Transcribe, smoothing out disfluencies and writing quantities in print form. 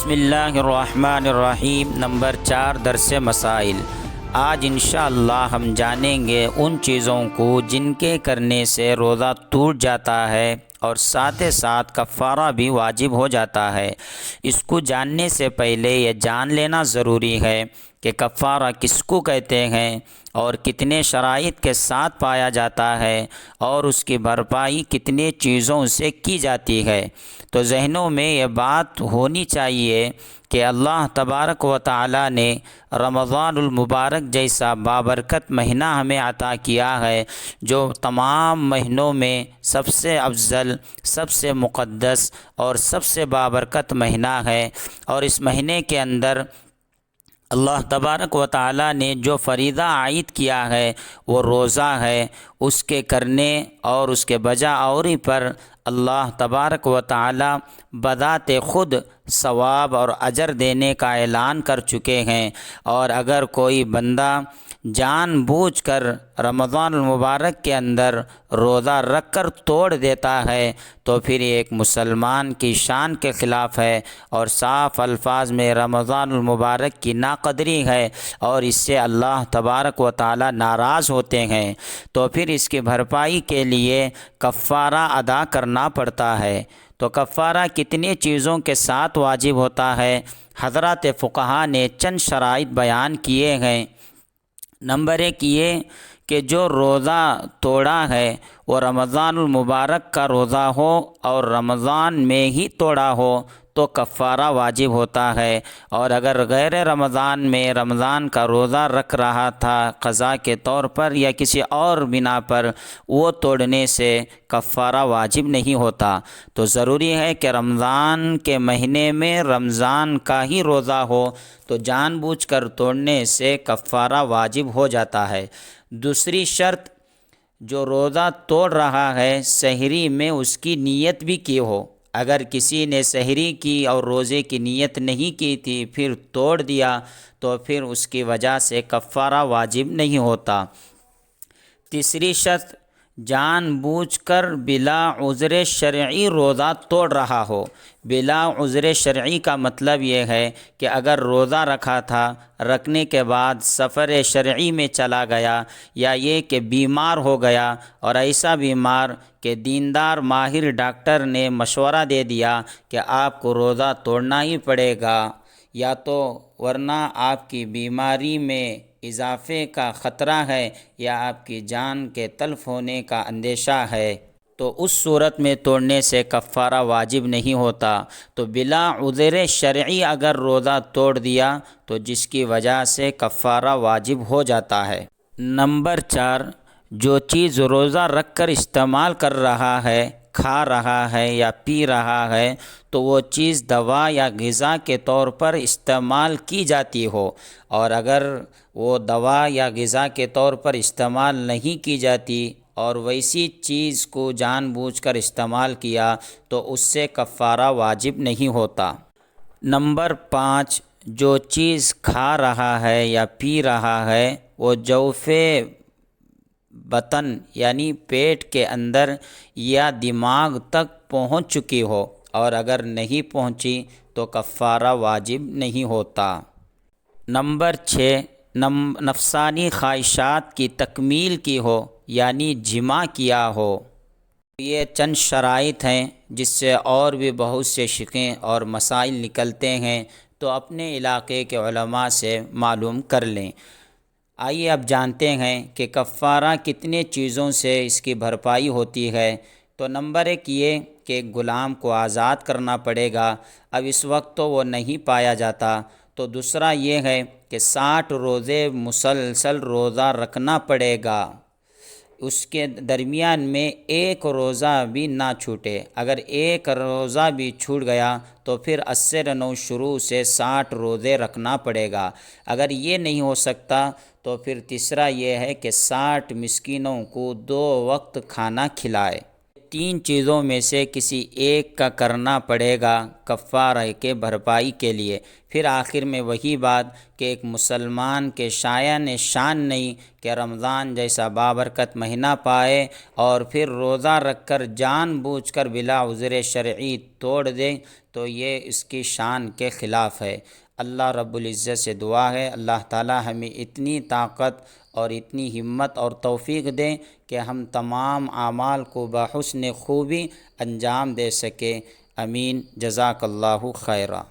بسم اللہ الرحمن الرحیم۔ نمبر 4 درس مسائل۔ آج انشاءاللہ ہم جانیں گے ان چیزوں کو جن کے کرنے سے روزہ ٹوٹ جاتا ہے اور ساتھ ساتھ کفارہ بھی واجب ہو جاتا ہے۔ اس کو جاننے سے پہلے یہ جان لینا ضروری ہے کہ کفارہ کس کو کہتے ہیں اور کتنے شرائط کے ساتھ پایا جاتا ہے اور اس کی بھرپائی کتنے چیزوں سے کی جاتی ہے۔ تو ذہنوں میں یہ بات ہونی چاہیے کہ اللہ تبارک و تعالی نے رمضان المبارک جیسا بابرکت مہینہ ہمیں عطا کیا ہے، جو تمام مہینوں میں سب سے افضل، سب سے مقدس اور سب سے بابرکت مہینہ ہے۔ اور اس مہینے کے اندر اللہ تبارک و تعالی نے جو فریضہ عائد کیا ہے وہ روزہ ہے۔ اس کے کرنے اور اس کے بجا آوری پر اللہ تبارک و تعالی بذات خود ثواب اور اجر دینے کا اعلان کر چکے ہیں۔ اور اگر کوئی بندہ جان بوجھ کر رمضان المبارک کے اندر روزہ رکھ کر توڑ دیتا ہے تو پھر یہ ایک مسلمان کی شان کے خلاف ہے اور صاف الفاظ میں رمضان المبارک کی ناقدری ہے، اور اس سے اللہ تبارک و تعالی ناراض ہوتے ہیں۔ تو پھر اس کی بھرپائی کے لیے کفارہ ادا کرنا پڑتا ہے۔ تو کفارہ کتنی چیزوں کے ساتھ واجب ہوتا ہے؟ حضرات فقہا نے چند شرائط بیان کیے ہیں۔ نمبر 1 یہ کہ جو روزہ توڑا ہے وہ رمضان المبارک کا روزہ ہو اور رمضان میں ہی توڑا ہو تو کفارہ واجب ہوتا ہے، اور اگر غیر رمضان میں رمضان کا روزہ رکھ رہا تھا قضا کے طور پر یا کسی اور بنا پر، وہ توڑنے سے کفارہ واجب نہیں ہوتا۔ تو ضروری ہے کہ رمضان کے مہینے میں رمضان کا ہی روزہ ہو، تو جان بوجھ کر توڑنے سے کفارہ واجب ہو جاتا ہے۔ دوسری شرط، جو روزہ توڑ رہا ہے سحری میں اس کی نیت بھی کی ہو۔ اگر کسی نے سحری کی اور روزے کی نیت نہیں کی تھی پھر توڑ دیا تو پھر اس کی وجہ سے کفارہ واجب نہیں ہوتا۔ تیسری شرط، جان بوجھ کر بلا عذر شرعی روزہ توڑ رہا ہو۔ بلا عذر شرعی کا مطلب یہ ہے کہ اگر روزہ رکھا تھا، رکھنے کے بعد سفر شرعی میں چلا گیا، یا یہ کہ بیمار ہو گیا اور ایسا بیمار کہ دیندار ماہر ڈاکٹر نے مشورہ دے دیا کہ آپ کو روزہ توڑنا ہی پڑے گا، یا تو ورنہ آپ کی بیماری میں اضافے کا خطرہ ہے یا آپ کی جان کے تلف ہونے کا اندیشہ ہے، تو اس صورت میں توڑنے سے کفارہ واجب نہیں ہوتا۔ تو بلا عذر شرعی اگر روزہ توڑ دیا تو جس کی وجہ سے کفارہ واجب ہو جاتا ہے۔ نمبر 4، جو چیز روزہ رکھ کر استعمال کر رہا ہے، کھا رہا ہے یا پی رہا ہے، تو وہ چیز دوا یا غذا کے طور پر استعمال کی جاتی ہو، اور اگر وہ دوا یا غذا کے طور پر استعمال نہیں کی جاتی اور ویسی چیز کو جان بوجھ کر استعمال کیا تو اس سے کفارہ واجب نہیں ہوتا۔ نمبر 5، جو چیز کھا رہا ہے یا پی رہا ہے وہ جوف بطن یعنی پیٹ کے اندر یا دماغ تک پہنچ چکی ہو، اور اگر نہیں پہنچی تو کفارہ واجب نہیں ہوتا۔ نمبر 6، نفسانی خواہشات کی تکمیل کی ہو یعنی جمع کیا ہو۔ یہ چند شرائط ہیں جس سے اور بھی بہت سے شقیں اور مسائل نکلتے ہیں، تو اپنے علاقے کے علماء سے معلوم کر لیں۔ آئیے اب جانتے ہیں کہ کفارہ کتنے چیزوں سے اس کی بھرپائی ہوتی ہے۔ تو نمبر 1 یہ کہ غلام کو آزاد کرنا پڑے گا، اب اس وقت تو وہ نہیں پایا جاتا۔ تو دوسرا یہ ہے کہ 60 روزے مسلسل روزہ رکھنا پڑے گا، اس کے درمیان میں ایک روزہ بھی نہ چھوٹے۔ اگر ایک روزہ بھی چھوٹ گیا تو پھر 80 شروع سے 60 روزے رکھنا پڑے گا۔ اگر یہ نہیں ہو سکتا تو پھر تیسرا یہ ہے کہ 60 مسکینوں کو 2 وقت کھانا کھلائے۔ تین چیزوں میں سے کسی ایک کا کرنا پڑے گا کفارہ کے بھرپائی کے لیے۔ پھر آخر میں وہی بات کہ ایک مسلمان کے شایان شان نہیں کہ رمضان جیسا بابرکت مہینہ پائے اور پھر روزہ رکھ کر جان بوجھ کر بلا عذر شرعی توڑ دے، تو یہ اس کی شان کے خلاف ہے۔ اللہ رب العزت سے دعا ہے اللہ تعالی ہمیں اتنی طاقت اور اتنی ہمت اور توفیق دیں کہ ہم تمام اعمال کو بحسن خوبی انجام دے سکیں۔ امین۔ جزاک اللہ خیرا۔